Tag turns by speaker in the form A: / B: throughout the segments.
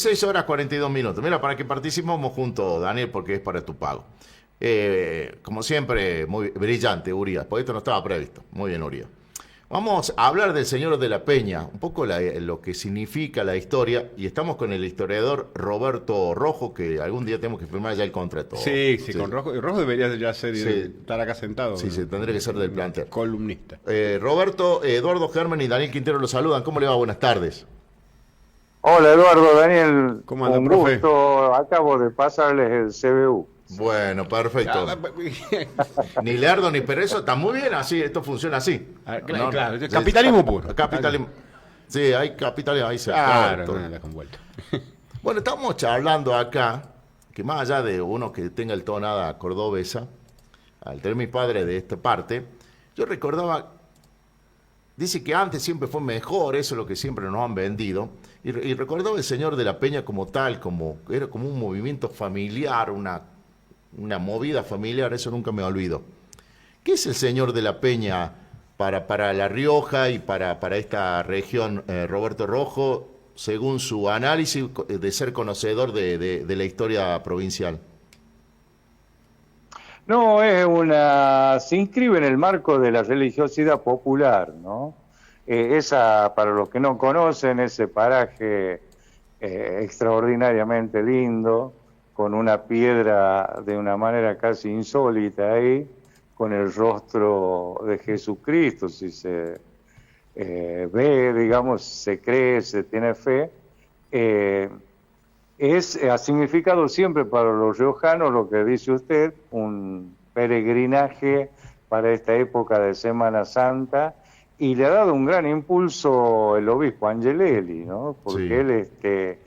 A: 6 horas 42 minutos. Mira, para que participemos juntos, Daniel, porque es para tu pago. Como siempre, muy brillante, Urias, porque esto no estaba previsto. Muy bien, Urias. Vamos a hablar del Señor de la Peña, un poco lo que significa la historia, y estamos con el historiador Roberto Rojo, que algún día tenemos que firmar ya el contrato.
B: Sí, sí, con Rojo. Rojo debería ya ser,
A: Sí.
B: estar acá sentado.
A: Sí, sí, tendría que ser del plantel.
B: Columnista.
A: Roberto, Eduardo Germán y Daniel Quintero los saludan. ¿Cómo le va? Buenas tardes.
C: Hola Eduardo, Daniel,
B: ¿Cómo anda,
C: un
B: profe?
C: gusto, acabo de pasarles el CBU.
A: Bueno, perfecto. Ni Leardo ni Perezo, está muy bien así, esto funciona así.
B: Claro,
A: No,
B: claro,
A: sí,
B: capitalismo puro.
A: Capitalismo. Sí, hay capitalismo, ahí se
B: Claro,
A: todo.
B: no la convuelta.
A: Bueno, estamos charlando acá, que más allá de uno que tenga el tonada cordobesa, al tener mi padre de esta parte, yo recordaba, dice que antes siempre fue mejor, eso es lo que siempre nos han vendido, y recordaba el Señor de la Peña como tal, como era como un movimiento familiar, una movida familiar, eso nunca me olvido. ¿Qué es el Señor de la Peña para La Rioja y para esta región, Roberto Rojo, según su análisis de ser conocedor de la historia provincial?
C: No, se inscribe en el marco de la religiosidad popular, ¿no? Esa, para los que no conocen, ese paraje extraordinariamente lindo, con una piedra de una manera casi insólita ahí, con el rostro de Jesucristo, si se ve, digamos, se cree, se tiene fe, ha significado siempre para los riojanos lo que dice usted, un peregrinaje para esta época de Semana Santa, y le ha dado un gran impulso el obispo Angelelli, ¿no? Porque
A: Sí.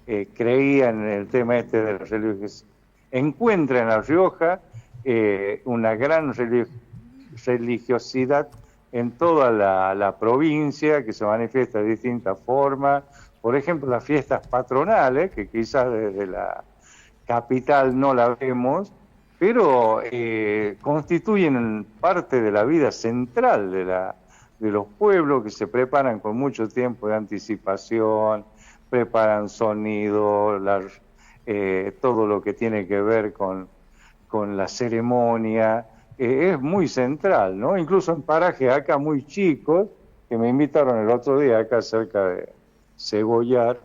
C: él creía en el tema de la religiosidad. Encuentra en La Rioja una gran religiosidad en toda la provincia, que se manifiesta de distintas formas. Por ejemplo, las fiestas patronales, que quizás desde la capital no la vemos, pero constituyen parte de la vida central de los pueblos, que se preparan con mucho tiempo de anticipación, preparan sonido, todo lo que tiene que ver con la ceremonia, es muy central, ¿no? Incluso en parajes acá muy chicos, que me invitaron el otro día acá cerca de Cebollar,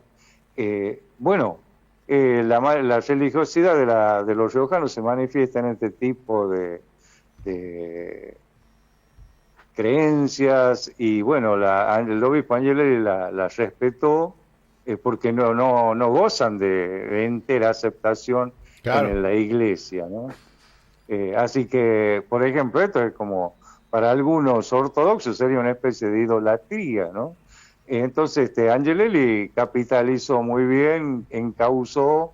C: la religiosidad de los riojanos se manifiesta en este tipo de creencias, y bueno, el obispo Angelelli la respetó, porque no gozan de entera aceptación
B: Claro.
C: en la iglesia, ¿no? Así que, por ejemplo, esto es como, para algunos ortodoxos sería una especie de idolatría, ¿no? Entonces, Angelelli capitalizó muy bien, encauzó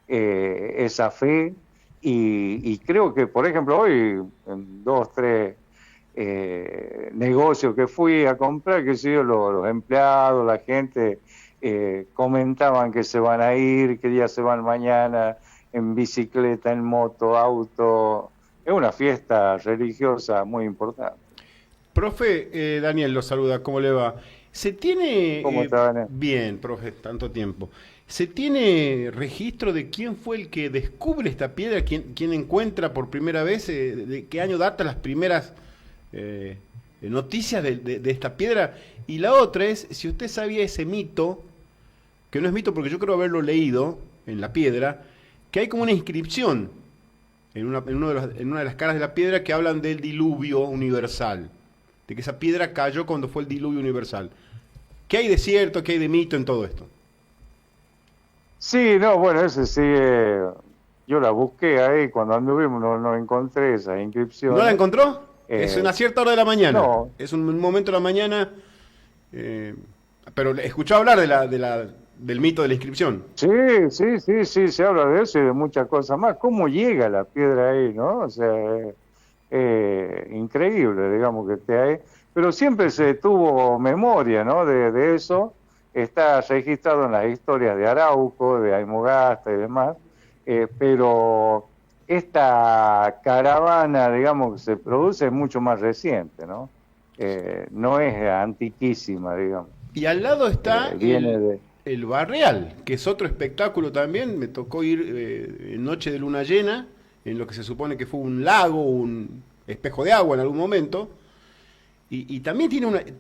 C: esa fe, y creo que, por ejemplo, hoy, en 2, 3 negocios que fui a comprar, que sé yo, los empleados, la gente, comentaban que se van a ir, que ya se van mañana, en bicicleta, en moto, auto. Es una fiesta religiosa muy importante.
B: Profe, Daniel lo saluda, ¿cómo le va? ¿Se tiene...
C: ¿Cómo está, Daniel?
B: Bien, profe, tanto tiempo. ¿Se tiene registro de quién fue el que descubre esta piedra? ¿Quién encuentra por primera vez? ¿De qué año datan las primeras noticias de esta piedra? Y la otra es, si usted sabía ese mito, que no es mito porque yo creo haberlo leído en la piedra, que hay como una inscripción en una de las caras de la piedra que hablan del diluvio universal, de que esa piedra cayó cuando fue el diluvio universal. ¿Qué hay de cierto, qué hay de mito en todo esto?
C: Sí, no, bueno, ese sí, yo la busqué ahí, cuando anduvimos no encontré esa inscripción.
B: ¿No la encontró? Es una cierta hora de la mañana.
C: No.
B: Es un momento de la mañana, pero escuchó hablar del mito de la inscripción.
C: Sí, se habla de eso y de muchas cosas más. ¿Cómo llega la piedra ahí, no? O sea, increíble, digamos, que esté ahí. Pero siempre se tuvo memoria, ¿no? De eso. Está registrado en las historias de Arauco, de Aymogasta y demás. Pero esta caravana, digamos, que se produce es mucho más reciente, ¿no? No es antiquísima, digamos.
B: Y al lado está
C: Viene de...
B: el Barreal, que es otro espectáculo también. Me tocó ir en noche de luna llena, en lo que se supone que fue un lago, un espejo de agua en algún momento. Y también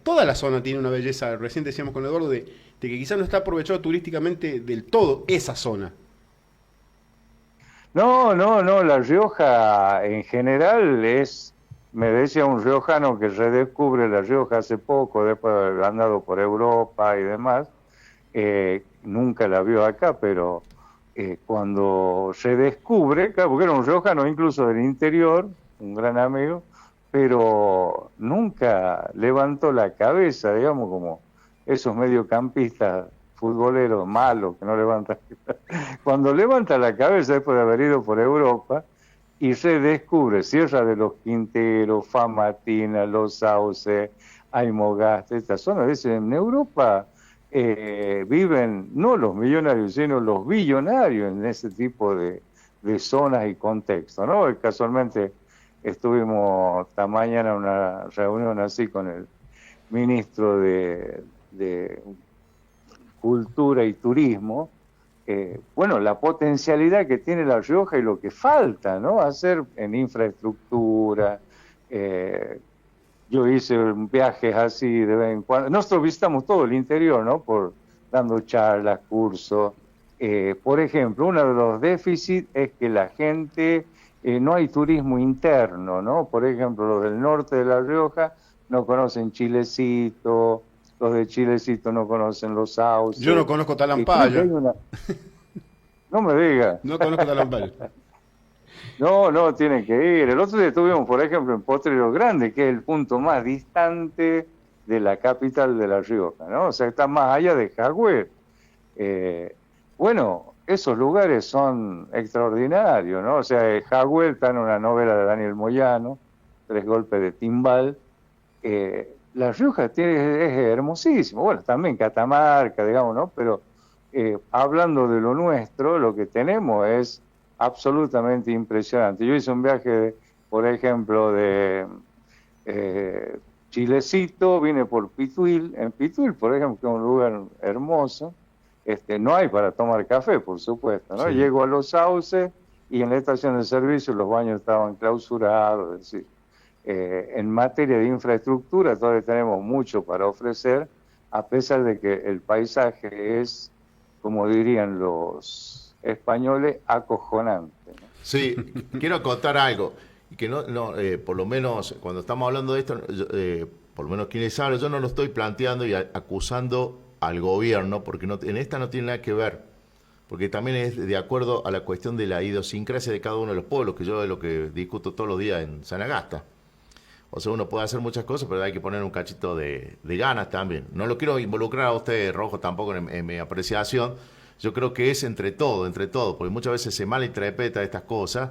B: toda la zona tiene una belleza. Recién decíamos con Eduardo de que quizás no está aprovechado turísticamente del todo esa zona.
C: No, no, no, La Rioja en general me decía un riojano que redescubre La Rioja hace poco, después de haber andado por Europa y demás, nunca la vio acá, pero cuando se descubre, claro, porque era un riojano incluso del interior, un gran amigo, pero nunca levantó la cabeza, digamos, como esos mediocampistas futboleros malos que no levantan. Cuando levanta la cabeza después de haber ido por Europa y se descubre Sierra de los Quinteros, Famatina, Los Sauces, Aymogasta, estas zonas, a veces en Europa viven no los millonarios, sino los billonarios en ese tipo de zonas y contextos, ¿no? Casualmente estuvimos esta mañana en una reunión así con el ministro de Cultura y Turismo. Bueno, la potencialidad que tiene La Rioja y lo que falta, ¿no? Hacer en infraestructura. Yo hice viajes así de vez en cuando. Nosotros visitamos todo el interior, ¿no? Dando charlas, cursos. Por ejemplo, uno de los déficits es que la gente, no hay turismo interno, ¿no? Por ejemplo, los del norte de La Rioja no conocen Chilecito, los de Chilecito no conocen Los Sauces.
B: Yo no conozco Talampaya.
C: No me digas.
B: No conozco Talampaya.
C: No, tienen que ir. El otro día estuvimos, por ejemplo, en Potrero Grande, que es el punto más distante de la capital de La Rioja, ¿no? O sea, está más allá de Jagüel. Bueno, esos lugares son extraordinarios, ¿no? O sea, Jagüel está en una novela de Daniel Moyano, 3 golpes de timbal. La Rioja es hermosísimo. Bueno, también Catamarca, digamos, ¿no? Pero hablando de lo nuestro, lo que tenemos es absolutamente impresionante. Yo hice un viaje, por ejemplo, de Chilecito, vine por Pituil. En Pituil, por ejemplo, que es un lugar hermoso, no hay para tomar café, por supuesto, ¿no? Sí. Llego a Los Sauces y en la estación de servicio los baños estaban clausurados, es decir, en materia de infraestructura todavía tenemos mucho para ofrecer, a pesar de que el paisaje es, como dirían los españoles, acojonante, ¿no?
A: Sí, quiero contar algo, que por lo menos cuando estamos hablando de esto, por lo menos quienes hablan, yo no lo estoy planteando y acusando al gobierno, porque en esta no tiene nada que ver, porque también es de acuerdo a la cuestión de la idiosincrasia de cada uno de los pueblos, que yo es lo que discuto todos los días en Sanagasta. O sea, uno puede hacer muchas cosas, pero hay que poner un cachito de ganas también. No lo quiero involucrar a usted, Rojo, tampoco en mi apreciación. Yo creo que es entre todo, porque muchas veces se malinterpreta estas cosas,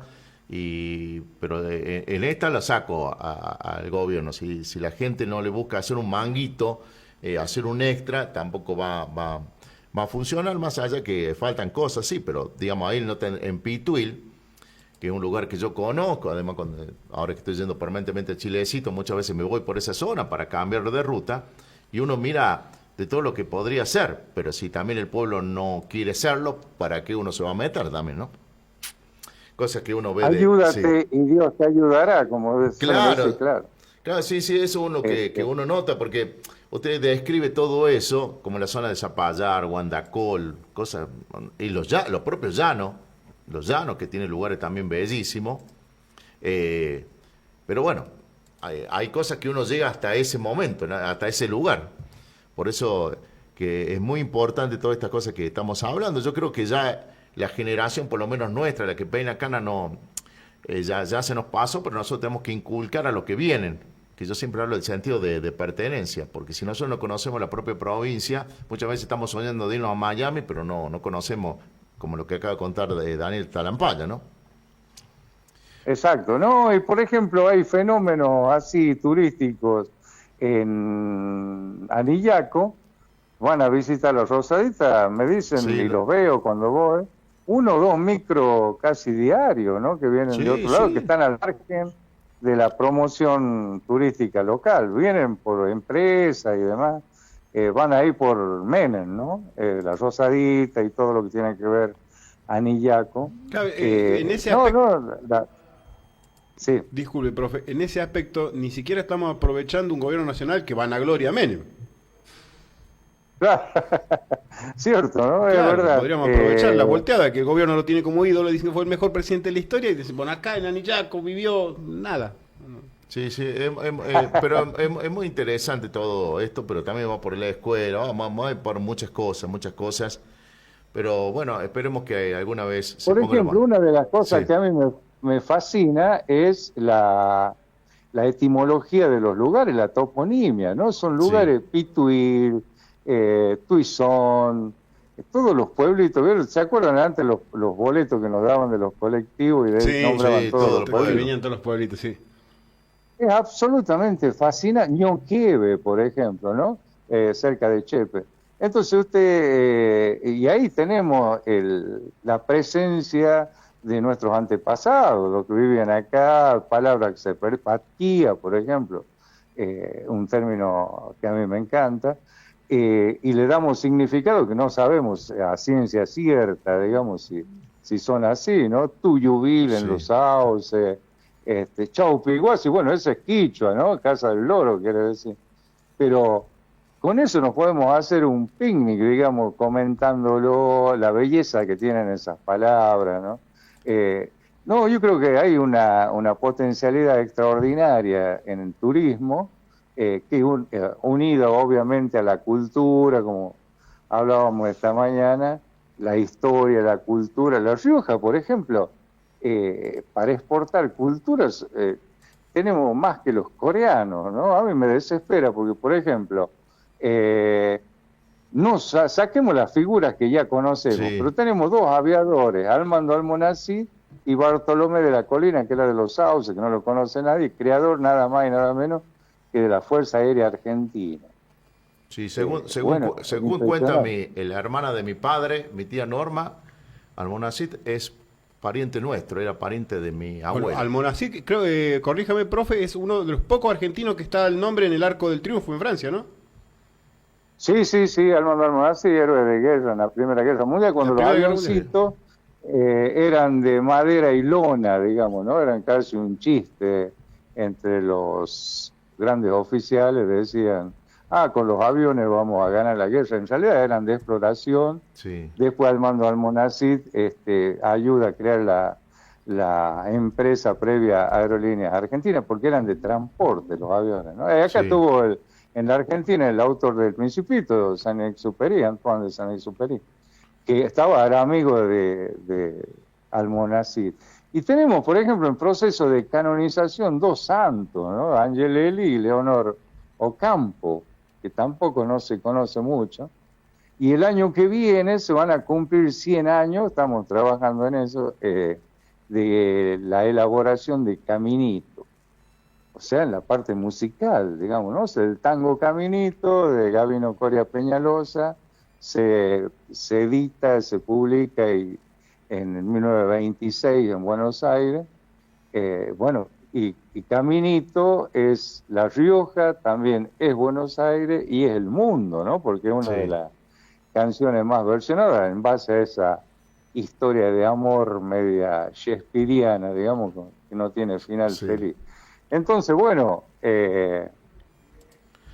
A: pero en esta la saco al gobierno. Si la gente no le busca hacer un manguito, hacer un extra, tampoco va a funcionar, más allá que faltan cosas, sí, pero digamos ahí en Pituil, que es un lugar que yo conozco, además ahora que estoy yendo permanentemente a Chilecito, muchas veces me voy por esa zona para cambiar de ruta, y uno mira de todo lo que podría ser, pero si también el pueblo no quiere serlo, ¿para qué uno se va a meter también, no? Cosas que uno ve.
C: Ayúdate
A: sí.
C: Y Dios te ayudará, como decía.
A: Claro, sí, eso uno que uno nota, porque usted describe todo eso, como la zona de Zapallar, Guandacol, cosas, y los propios llanos, los llanos que tienen lugares también bellísimos, pero bueno, hay cosas que uno llega hasta ese momento, hasta ese lugar. Por eso que es muy importante todas estas cosas que estamos hablando. Yo creo que ya la generación, por lo menos nuestra, la que peina cana, ya se nos pasó, pero nosotros tenemos que inculcar a los que vienen, que yo siempre hablo del sentido de pertenencia, porque si nosotros no conocemos la propia provincia, muchas veces estamos soñando de irnos a Miami, pero no conocemos, como lo que acaba de contar de Daniel Talampaya, ¿no?
C: Exacto, ¿no? Y por ejemplo, hay fenómenos así turísticos en Anillaco, van a visitar los Rosaditas, me dicen, sí, y los veo cuando voy, 1 o 2 micros casi diarios, ¿no? Que vienen de otro lado, que están al margen de la promoción turística local, vienen por empresas y demás, van ahí por Menem, ¿no? La Rosadita y todo lo que tiene que ver Anillaco.
B: Claro, en ese
C: no,
B: aspecto,
C: no, sí.
B: disculpe, profe, en ese aspecto ni siquiera estamos aprovechando un gobierno nacional que vanagloria a Menem.
C: Claro. Cierto, ¿no? Es
B: Claro,
C: verdad.
B: podríamos aprovechar la volteada, que el gobierno lo tiene como ídolo, dicen que fue el mejor presidente de la historia, y dicen, bueno, acá en Anillaco vivió nada.
A: Sí, sí, pero es muy interesante todo esto, pero también va por la escuela, va por muchas cosas. Pero bueno, esperemos que alguna vez se
C: Por
A: ponga la
C: ejemplo,
A: mano.
C: una de las cosas
A: Sí,
C: que a mí me fascina es la etimología de los lugares, la toponimia, ¿no? Son
A: sí,
C: lugares Pituil, Tuizón, todos los pueblitos. ¿Vieron? ¿Se acuerdan antes los boletos que nos daban de los colectivos y de ahí
B: Sí,
C: nombraban
A: sí,
C: todos
A: todos
C: los
A: los
B: que
A: pueblos.
C: pueblos?
B: venían todos los pueblitos, sí.
C: Es absolutamente fascinante. Ñoquebe, por ejemplo, ¿no? Cerca de Chepe. Entonces y ahí tenemos la presencia de nuestros antepasados, los que vivían acá, palabras que se Patquía, por ejemplo, un término que a mí me encanta, y le damos significado que no sabemos a ciencia cierta, digamos, si son así, ¿no? Tuyubil en
A: Sí,
C: los sauces, Chaupiguasi, bueno, eso es quichua, ¿no? Casa del Loro, quiere decir. Pero con eso nos podemos hacer un picnic, digamos, comentándolo, la belleza que tienen esas palabras, ¿no? No, yo creo que hay una potencialidad extraordinaria en el turismo, unida obviamente a la cultura, como hablábamos esta mañana, la historia, la cultura. La Rioja, por ejemplo, para exportar culturas tenemos más que los coreanos, ¿no? A mí me desespera porque, por ejemplo, no saquemos las figuras que ya conocemos,
A: sí.
C: pero tenemos dos aviadores, Armando Almonacid y Bartolomé de la Colina, que era de los Sauces, que no lo conoce nadie, creador nada más y nada menos que de la Fuerza Aérea Argentina.
A: Sí,
C: Bueno,
A: según cuenta
C: impresionante.
A: la hermana de mi padre, mi tía Norma, Almonacid es pariente nuestro, era pariente de mi
B: Bueno,
A: abuela.
B: Almonacid, creo, corríjame, profe, es uno de los pocos argentinos que está el nombre en el Arco del Triunfo en Francia, ¿no?
C: Sí, Armando Almonacid, héroe de guerra en la Primera Guerra Mundial,
B: La
C: cuando los
B: Primera Guerra Mundial.
C: avioncitos eran de madera y lona, digamos, ¿no? Eran casi un chiste entre los grandes oficiales, decían, con los aviones vamos a ganar la guerra. En realidad eran de exploración.
A: Sí,
C: Después Armando Almonacid ayuda a crear la empresa previa a Aerolíneas Argentinas, porque eran de transporte los aviones, ¿no? Acá
A: sí,
C: tuvo en la Argentina el autor del Principito, Saint-Exupéry, Antoine de Saint-Exupéry, que era amigo de Almonacid. Y tenemos, por ejemplo, en proceso de canonización dos santos, ¿no? Angelelli y Leonor Ocampo, que tampoco no se conoce mucho. Y el año que viene se van a cumplir 100 años, estamos trabajando en eso, de la elaboración de Caminito. O sea, en la parte musical, digamos, ¿no? O sea, el tango Caminito de Gabino Coria Peñalosa se edita, se publica en 1926 en Buenos Aires. Bueno, y Caminito es La Rioja, también es Buenos Aires y es el mundo, ¿no? Porque es una de
A: sí,
C: las canciones más versionadas en base a esa historia de amor media shakespeariana, digamos, que no tiene final
A: sí.
C: feliz. Entonces, bueno,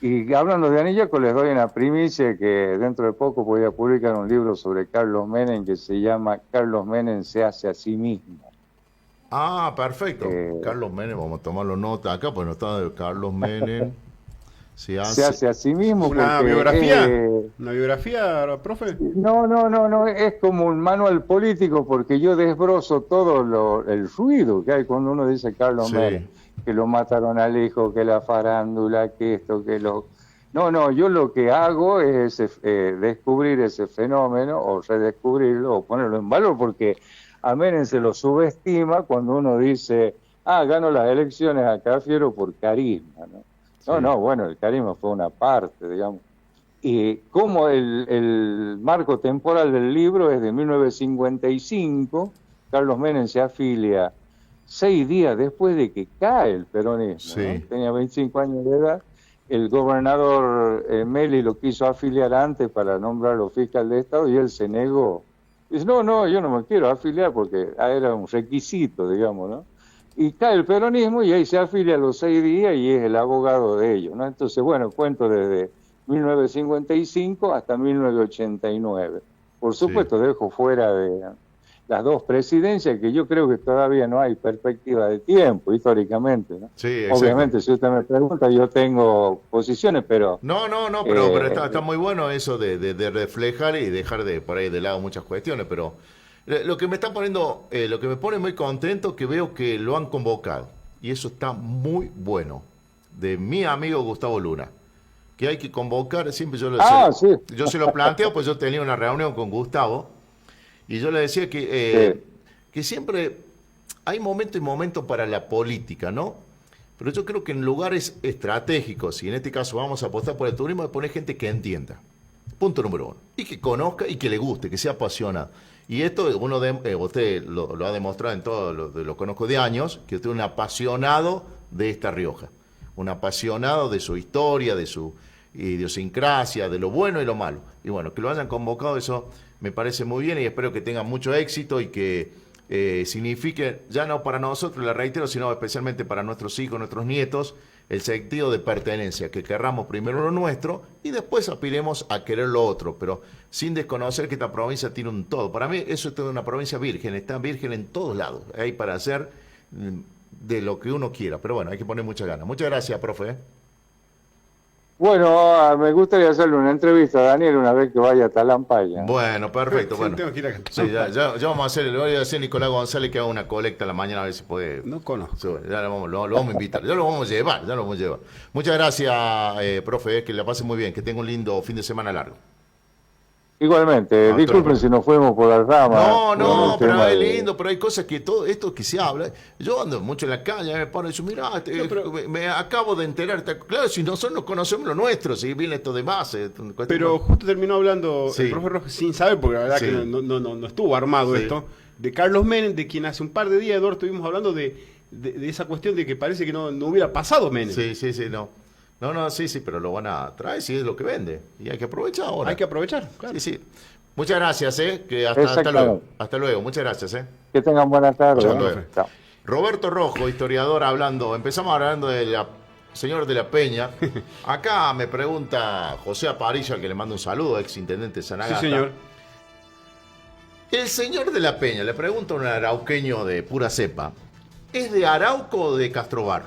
C: y hablando de Anillaco, les doy una primicia que dentro de poco voy a publicar un libro sobre Carlos Menem que se llama Carlos Menem se hace a sí mismo.
A: Ah, perfecto.
C: Eh,
A: Carlos Menem, vamos a tomarlo nota acá, pues no está de Carlos Menem. Se
C: se
A: hace.
C: hace a sí mismo
B: ¿Una
C: porque
B: biografía? ¿Una biografía, profe?
C: no, es como un manual político porque yo desbrozo todo el ruido que hay cuando uno dice Carlos Menem,
A: Sí,
C: que lo mataron al hijo, que la farándula, que esto, que lo... No, yo lo que hago es descubrir ese fenómeno o redescubrirlo o ponerlo en valor porque a Menem se lo subestima cuando uno dice, gano las elecciones a Cafiero por carisma, ¿no?
A: sí,
C: Bueno, el carisma fue una parte, digamos. Y como el marco temporal del libro es de 1955, Carlos Menem se afilia 6 días después de que cae el peronismo, ¿no?
A: sí.
C: Tenía 25 años de edad, el gobernador Meli lo quiso afiliar antes para nombrarlo fiscal de Estado y él se negó. Dice, no, yo no me quiero afiliar porque era un requisito, digamos, ¿no? Y cae el peronismo y ahí se afilia a los 6 días y es el abogado de ellos, ¿no? Entonces, bueno, cuento desde 1955 hasta 1989. Por supuesto, dejo fuera de las dos presidencias, que yo creo que todavía no hay perspectiva de tiempo, históricamente, ¿no?
A: Sí, exacto.
C: Obviamente, si usted me pregunta, yo tengo posiciones, pero...
A: No, pero está muy bueno eso de reflejar y dejar de por ahí de lado muchas cuestiones, pero lo que me está poniendo, lo que me pone muy contento que veo que lo han convocado, y eso está muy bueno, de mi amigo Gustavo Luna, que hay que convocar, siempre yo se lo planteo, pues yo tenía una reunión con Gustavo, y yo le decía que siempre hay momento y momento para la política, ¿no? Pero yo creo que en lugares estratégicos, y en este caso vamos a apostar por el turismo, de poner gente que entienda. Punto número 1. Y que conozca y que le guste, que sea apasionado. Y esto usted lo ha demostrado en todo, lo conozco de años, que usted es un apasionado de esta Rioja. Un apasionado de su historia, de su idiosincrasia, de lo bueno y lo malo. Y bueno, que lo hayan convocado, eso me parece muy bien y espero que tengan mucho éxito y que signifique, ya no para nosotros, le reitero, sino especialmente para nuestros hijos, nuestros nietos, el sentido de pertenencia, que querramos primero lo nuestro y después aspiremos a querer lo otro, pero sin desconocer que esta provincia tiene un todo. Para mí eso es toda una provincia virgen, está virgen en todos lados, hay para hacer de lo que uno quiera, pero bueno, hay que poner muchas ganas. Muchas gracias, profe.
C: Bueno, me gustaría hacerle una entrevista a Daniel una vez que vaya a Talampaya.
A: Bueno, perfecto.
B: Sí,
A: Bueno.
B: tengo que ir acá.
A: Sí, ya vamos a hacer, le voy a decir a Nicolás González que haga una colecta a la mañana a ver si puede.
B: No conozco.
A: Sí, ya lo vamos a invitar, ya lo vamos a llevar. Muchas gracias, profe, que la pase muy bien, que tenga un lindo fin de semana largo.
C: Igualmente, disculpen si nos fuimos por las ramas.
A: No, pero es lindo, pero hay cosas que todo esto que se habla, yo ando mucho en la calle, me paro y digo, mirá, me acabo de enterar, claro, si nosotros no conocemos lo nuestro, si viene esto de base.
B: Pero justo terminó hablando
A: Sí.
B: el profe Rojas sin saber, porque la verdad
A: Sí.
B: que no estuvo armado
A: Sí.
B: esto, de Carlos Menem, de quien hace un par de días, Eduardo, estuvimos hablando de esa cuestión de que parece que no hubiera pasado Menem.
A: Sí, no, sí, pero lo van a traer si es lo que vende, y hay que aprovechar ahora.
B: Hay que aprovechar, claro.
A: Sí. Muchas gracias, que hasta
C: Exactamente.
A: luego. Hasta luego, muchas gracias,
C: Que tengan buenas tardes.
A: Chao,
C: ¿no?
A: profe.
C: Chao.
A: Roberto Rojo, historiador, empezamos hablando del señor de la Peña. Acá me pregunta José Aparilla, que le mando un saludo, ex intendente de Sanagata.
B: Sí, señor.
A: El señor de la Peña, le pregunto a un arauqueño de pura cepa, ¿es de Arauco o de Castrobarro?